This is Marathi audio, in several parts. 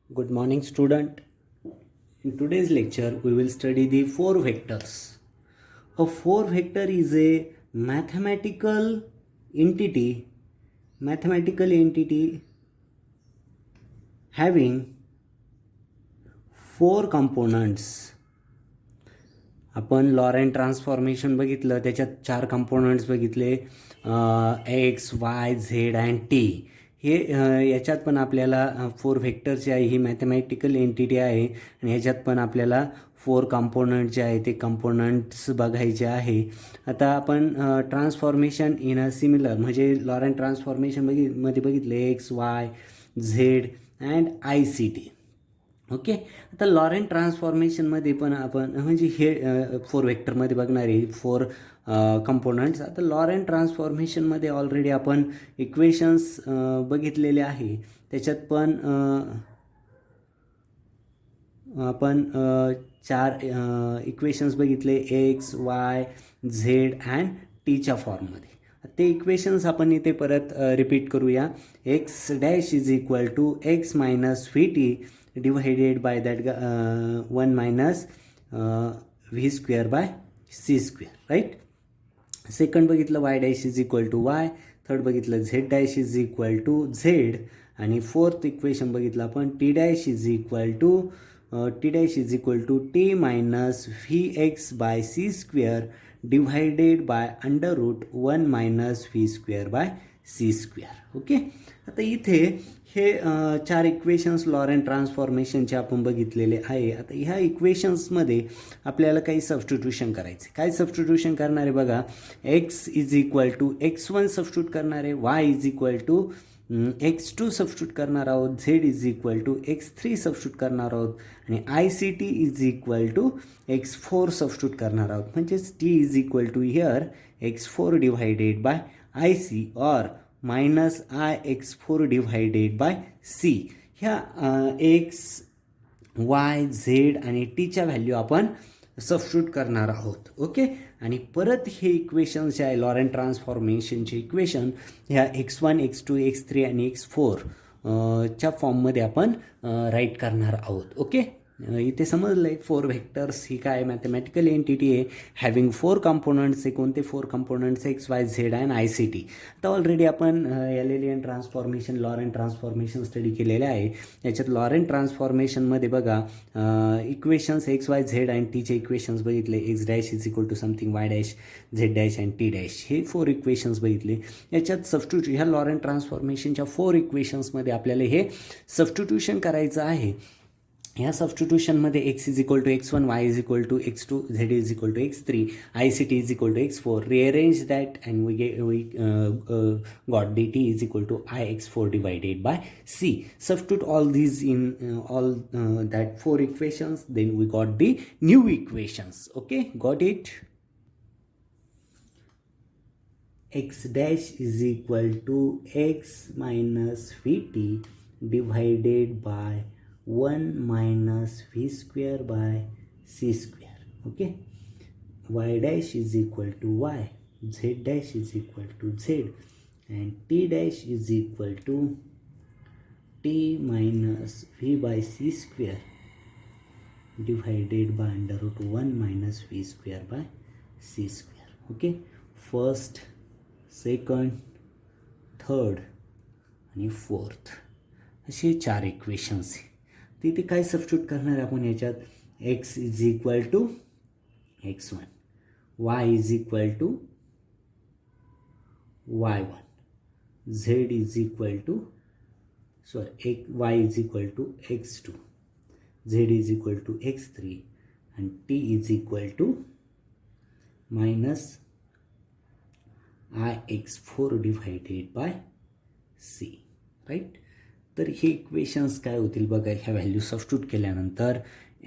Good morning, student. In today's lecture, we will study the four vectors. A four vector is a mathematical entity having four components. आपण लॉरेंट ट्रान्सफॉर्मेशन बघितलं, त्याच्यात चार कंपोनंट्स बघितले, x y z and T. हे याच्यात पण आपल्याला फोर व्हेक्टर्स आहे, ही मॅथमॅटिकल एंटिटी आहे आणि ह्याच्यात पण आपल्याला फोर कंपोनंट जे आहे ते कंपोनंट्स बघायचे आहे. आता आपण ट्रान्सफॉर्मेशन इन अ सिमिलर म्हणजे लॉरेंट ट्रान्सफॉर्मेशन मध्ये बघितले x y z and i c t. Okay. आता लॉरेंट ट्रान्सफॉर्मेशनमध्ये पण आपण म्हणजे हे फोर व्हेक्टरमध्ये बघणारे फोर कंपोनंट्स. आता लॉरेंट ट्रान्सफॉर्मेशनमध्ये ऑलरेडी आपण इक्वेशन्स बघितलेले आहे. त्याच्यात पण आपण चार इक्वेशन्स बघितले एक्स वाय झेड अँड टीच्या फॉर्ममध्ये. ते इक्वेशन्स आपण इथे परत रिपीट करूया. X dash is equal to x minus v t divided by that 1 minus v square by c square, right. Second बघितलं y dash is equal to y. Third बघितलं z dash is equal to z. आणि फोर्थ इक्वेशन बघितलं आपण t dash is equal to t minus v x by c square divided by under root 1 minus v square by c square. Okay. आता इथे हे चार इक्वेशन्स लॉरेंट ट्रान्सफॉर्मेशनचे आपण बघितलेले आहे. आता ह्या इक्वेशन्समध्ये आपल्याला काही सबस्टिट्यूशन करायचे. काय सबस्टिट्यूशन करणार आहे बघा. X is equal to x1 substitute करणार आहे, y is equal to x2 substitute करणार आहोत, z is equal to x3 substitute करणार आहोत आणि i c t is equal to x4 substitute करणार आहोत. म्हणजेच t is equal to here x4 divided by i c or minus i x4 divided by c. ह्या एक्स वाय झेड आणि टीच्या व्हॅल्यू आपण सबस्टिट्यूट करणार आहोत. ओके. आणि परत हे इक्वेशन जे आहे लॉरेंट ट्रान्सफॉर्मेशनचे इक्वेशन ह्या x1 x2 x3 आणि x4 च्या फॉर्ममध्ये आपण राईट करणार आहोत. ओके. इथे समजलं आहे फोर व्हेक्टर्स ही काय मॅथमॅटिकल एंटिटी आहे हॅव्हिंग फोर कंपोनंट्स. हे कोणते four components x y z and i c t. आता ऑलरेडी आपण एलियन ट्रान्सफॉर्मेशन लॉरेंट ट्रान्सफॉर्मेशन स्टडी केलेले आहे. याच्यात लॉरेंट ट्रान्सफॉर्मेशनमध्ये बघा equations x y z and टीचे इक्वेशन्स बघितले. X dash is equal to something y dash z dash and t dash हे फोर इक्वेशन्स बघितले. याच्यात सबस्टिट्यूट ह्या लॉरेंट ट्रान्सफॉर्मेशनच्या फोर इक्वेशन्समध्ये आपल्याला हे सबस्टिट्यूशन करायचं आहे. ह्या सबस्टिट्यूशनमध्ये x is equal to x1, y is equal to x2, z is equal to x3, i c t is equal to x4. Rearrange that and we got d t is equal to i x4 divided by c. Substitute all these in all that four equations, then we got the new equations. Okay, got it. X dash is equal to x minus vt divided by 1 minus v square by c square. Okay. Y dash is equal to y, z dash is equal to z and t dash is equal to t minus v by c square divided by under root 1 minus v square by c square. Okay. First, second, third आणि फोर्थ असे चार इक्वेशन्स आहे. तिथे काय सबस्टिट्यूट करणार आपण याच्यात. X is equal to x1, y is equal to y1, z is equal to y is equal to x2, z is equal to x3 आणि t is equal to minus i x4 divided by c, right. तर हे इक्वेशन्स काय होतील बघा. ह्या व्हॅल्यू सबस्टिट्यूट केल्यानंतर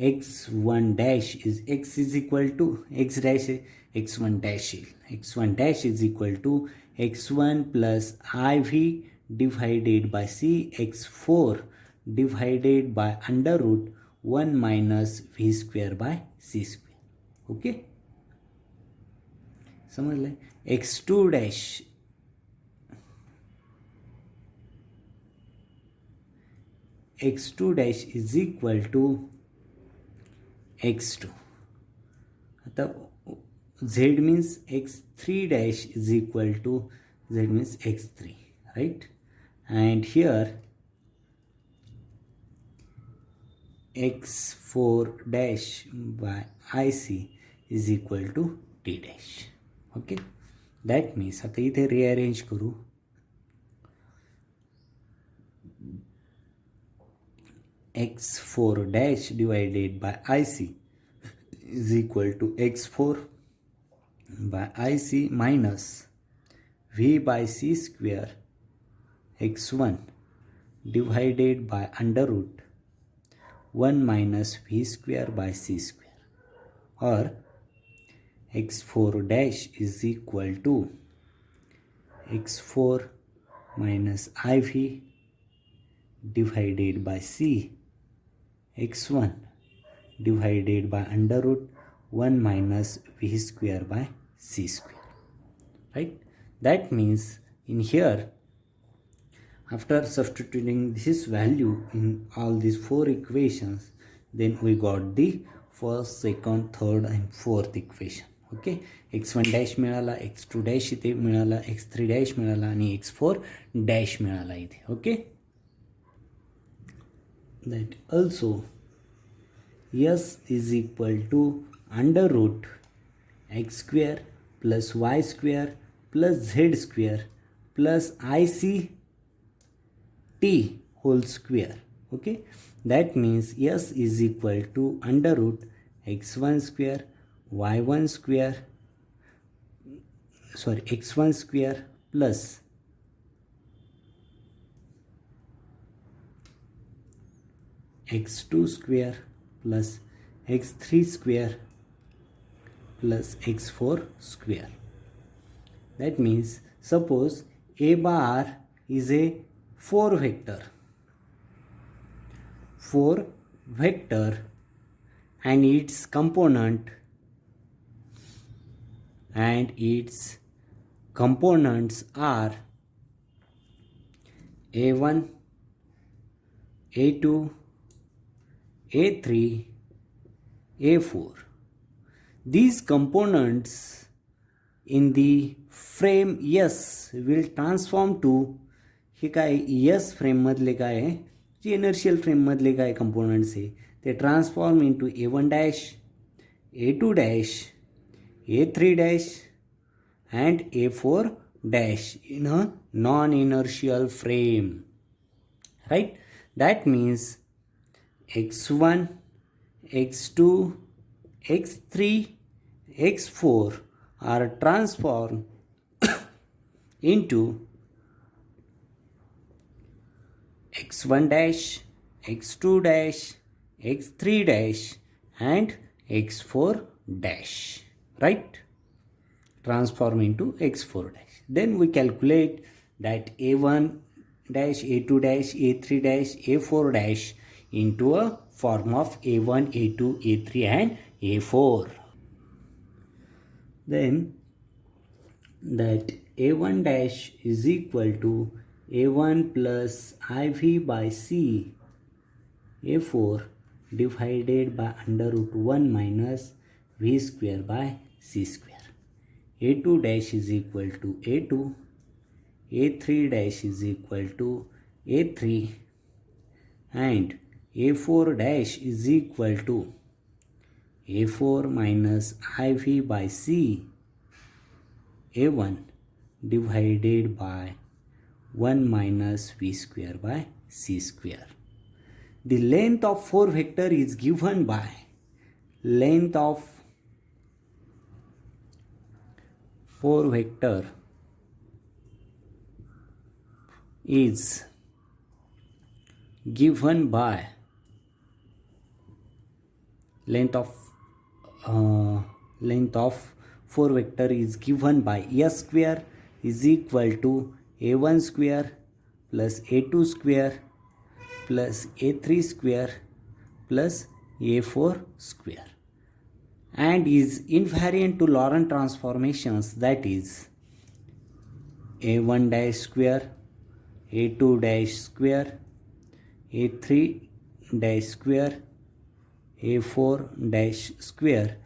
x1 dash is equal to x dash x1 dash येईल. x1 dash is equal to x1 plus i v divided by c x4 divided by under root 1 minus v square by c square. Okay. समजलं. x2 dash x2 dash is equal to x2. आता z means x3 dash is equal to z means x3, right? And here x4 dash by ic is equal to t dash. Okay, that means आता इथे रिअरेंज करू. x4 dash divided by ic is equal to x4 by ic minus v by c square x1 divided by under root 1 minus v square by c square, or x4 dash is equal to x4 minus iv divided by c x1 divided by under root 1 minus v square by c square, right? That means in here, after substituting this value in all these four equations, then we got the first, second, third and fourth equation. Okay, x1 dash मिळाला, x2 डॅश इथे मिळाला, x3 डॅश मिळाला आणि x4 डॅश मिळाला इथे. Okay, that also s is equal to under root x square plus y square plus z square plus ic t whole square. Okay, that means s is equal to under root x1 square y1 square x1 square plus x2 square plus x3 square plus x4 square. That means suppose a bar is a 4 vector and its components are a1, a2, a3, a4. These components in the frame S will transform to, हे काय S फ्रेम मधले काय आहे, जे इनर्शियल फ्रेम मधले काय कंपोनंट्स आहे ते transform into a1 dash, a2 dash, a3 dash and a4 dash in a non-inertial frame, right? That means x1, x2, x3, x4 are transformed into x1 dash, x2 dash, x3 dash and x4 dash, right? Transform into x4 dash. Then we calculate that a1 dash, a2 dash, a3 dash, a4 dash into a form of a1, a2, a3 and a4. Then that a1 dash is equal to a1 plus iv by c a4 divided by under root 1 minus v square by c square. a2 dash is equal to a2, a3 dash is equal to a3 and a4 dash is equal to a4 minus iv by c a1 divided by 1 minus v square by c square. The length of 4 vector is given by length of 4 vector is given by length of 4 vector is given by s square is equal to a1 square plus a2 square plus a3 square plus a4 square and is invariant to Laurent transformations, that is a1 dash square, a2 dash square, a3 dash square a4 dash square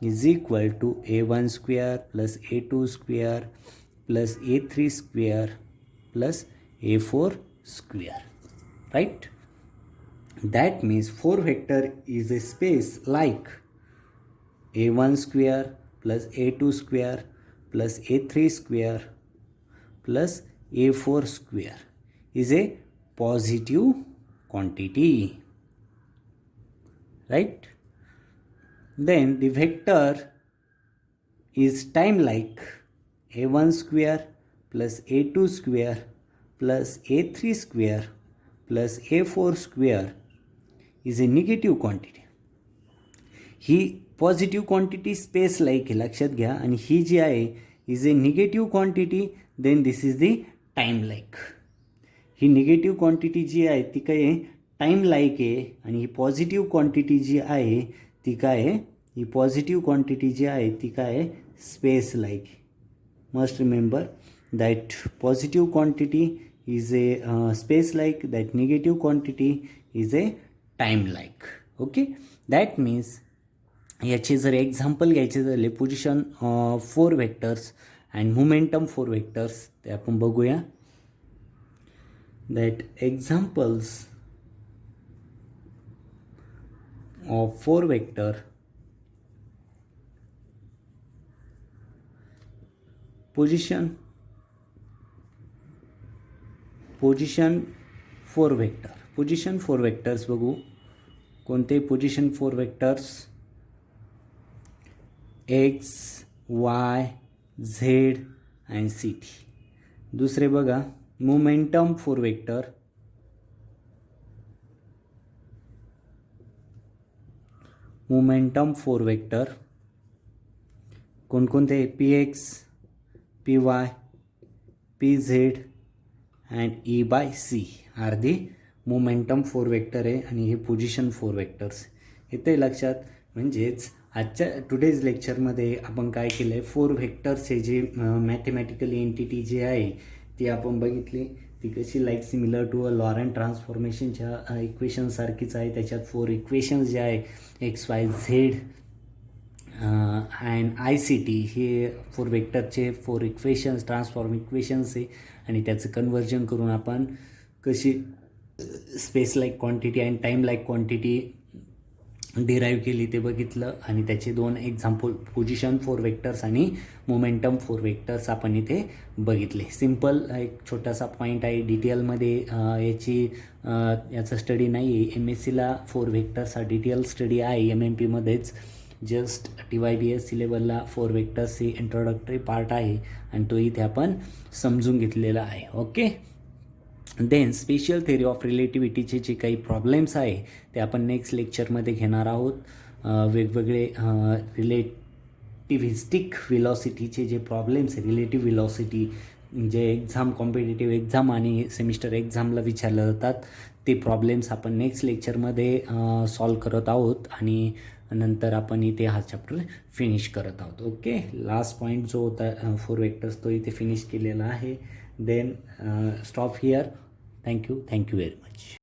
is equal to a1 square plus a2 square plus a3 square plus a4 square, right? That means 4 vector is a space like a1 square plus a2 square plus a3 square plus a4 square is a positive quantity, right? Then the vector is time like a1 square plus a2 square plus a3 square plus a4 square is a negative quantity. ही पॉझिटिव्ह क्वांटिटी स्पेस लाईक आहे, लक्षात घ्या. आणि ही जी आहे is a negative quantity, then this is the time like. ही निगेटिव्ह क्वांटिटी जी आहे ती काय आहे, टाईम लाईक आहे. आणि ही पॉझिटिव्ह क्वांटिटी जी आहे ती काय आहे, ही पॉझिटिव्ह क्वांटिटी जी आहे ती काय आहे, space like. Must remember that positive quantity is a space like, that negative quantity is a time like. Okay, that means याचे जर एक्झाम्पल घ्यायचे झाले position 4 vectors and momentum 4 vectors, ते आपण बघूया. That examples of 4 vector position 4 vector. Position 4 vectors बघू. कोणते position 4 vectors? X, y, z and c t. दुसरे बघा मोमेंटम 4 व्हेक्टर. मोमेंटम 4 व्हेक्टर कोणकोणते? P x, p y, p z and E by c are the momentum 4 vector आहे. आणि हे पोझिशन 4 व्हेक्टर्स येते लक्षात. म्हणजेच आजच्या टुडेज लेक्चरमध्ये आपण काय केलं आहे, 4 व्हेक्टर्सचे जे मॅथमॅटिकल एंटिटी जी आहे ती आपण बघितली. ती कशी like similar to a Lorentz ट्रान्सफॉर्मेशनच्या इक्वेशनसारखीच आहे. त्याच्यात 4 इक्वेशन्स जे आहे x y z and i c t, हे 4 व्हेक्टरचे 4 इक्वेशन्स ट्रान्सफॉर्म इक्वेशन्स आहे. आणि त्याचं कन्व्हर्जन करून आपण कशी space like quantity and time like quantity derive केली ते बघितलं. आणि त्याचे 2 एक्झाम्पल पोझिशन 4 व्हेक्टर्स आणि मोमेंटम 4 व्हेक्टर्स आपण इथे बघितले. सिम्पल एक छोटासा पॉईंट आहे. डिटेलमध्ये याचा स्टडी नाही आहे. एम एस सीला 4 व्हेक्टर्स हा डिटेल स्टडी आहे. एम एम पीमध्येच जस्ट TYBS लेवलला 4 व्हेक्टर्स ही इंट्रोडक्टरी पार्ट आहे आणि तो इथे आपण समजून घेतलेला आहे. Okay, then special theory of रिलेटिव्हिटीचे जे काही प्रॉब्लेम्स आहे ते आपण नेक्स्ट लेक्चरमध्ये घेणार आहोत. वेगवेगळे रिलेटिव्हिस्टिक व्हेलॉसिटीचे जे प्रॉब्लेम्स आहे, रिलेटिव्ह व्हेलॉसिटी जे कॉम्पिटिटिव्ह एक्झाम आणि सेमिस्टर एक्झामला विचारले जातात, ते प्रॉब्लेम्स आपण नेक्स्ट लेक्चरमध्ये सॉल्व करत आहोत. आणि नंतर आपण इथे हा चॅप्टर फिनिश करत आहोत. ओके, लास्ट पॉईंट जो होता 4 व्हेक्टर्स तो इथे फिनिश केलेला आहे. Then stop here. Thank you very much.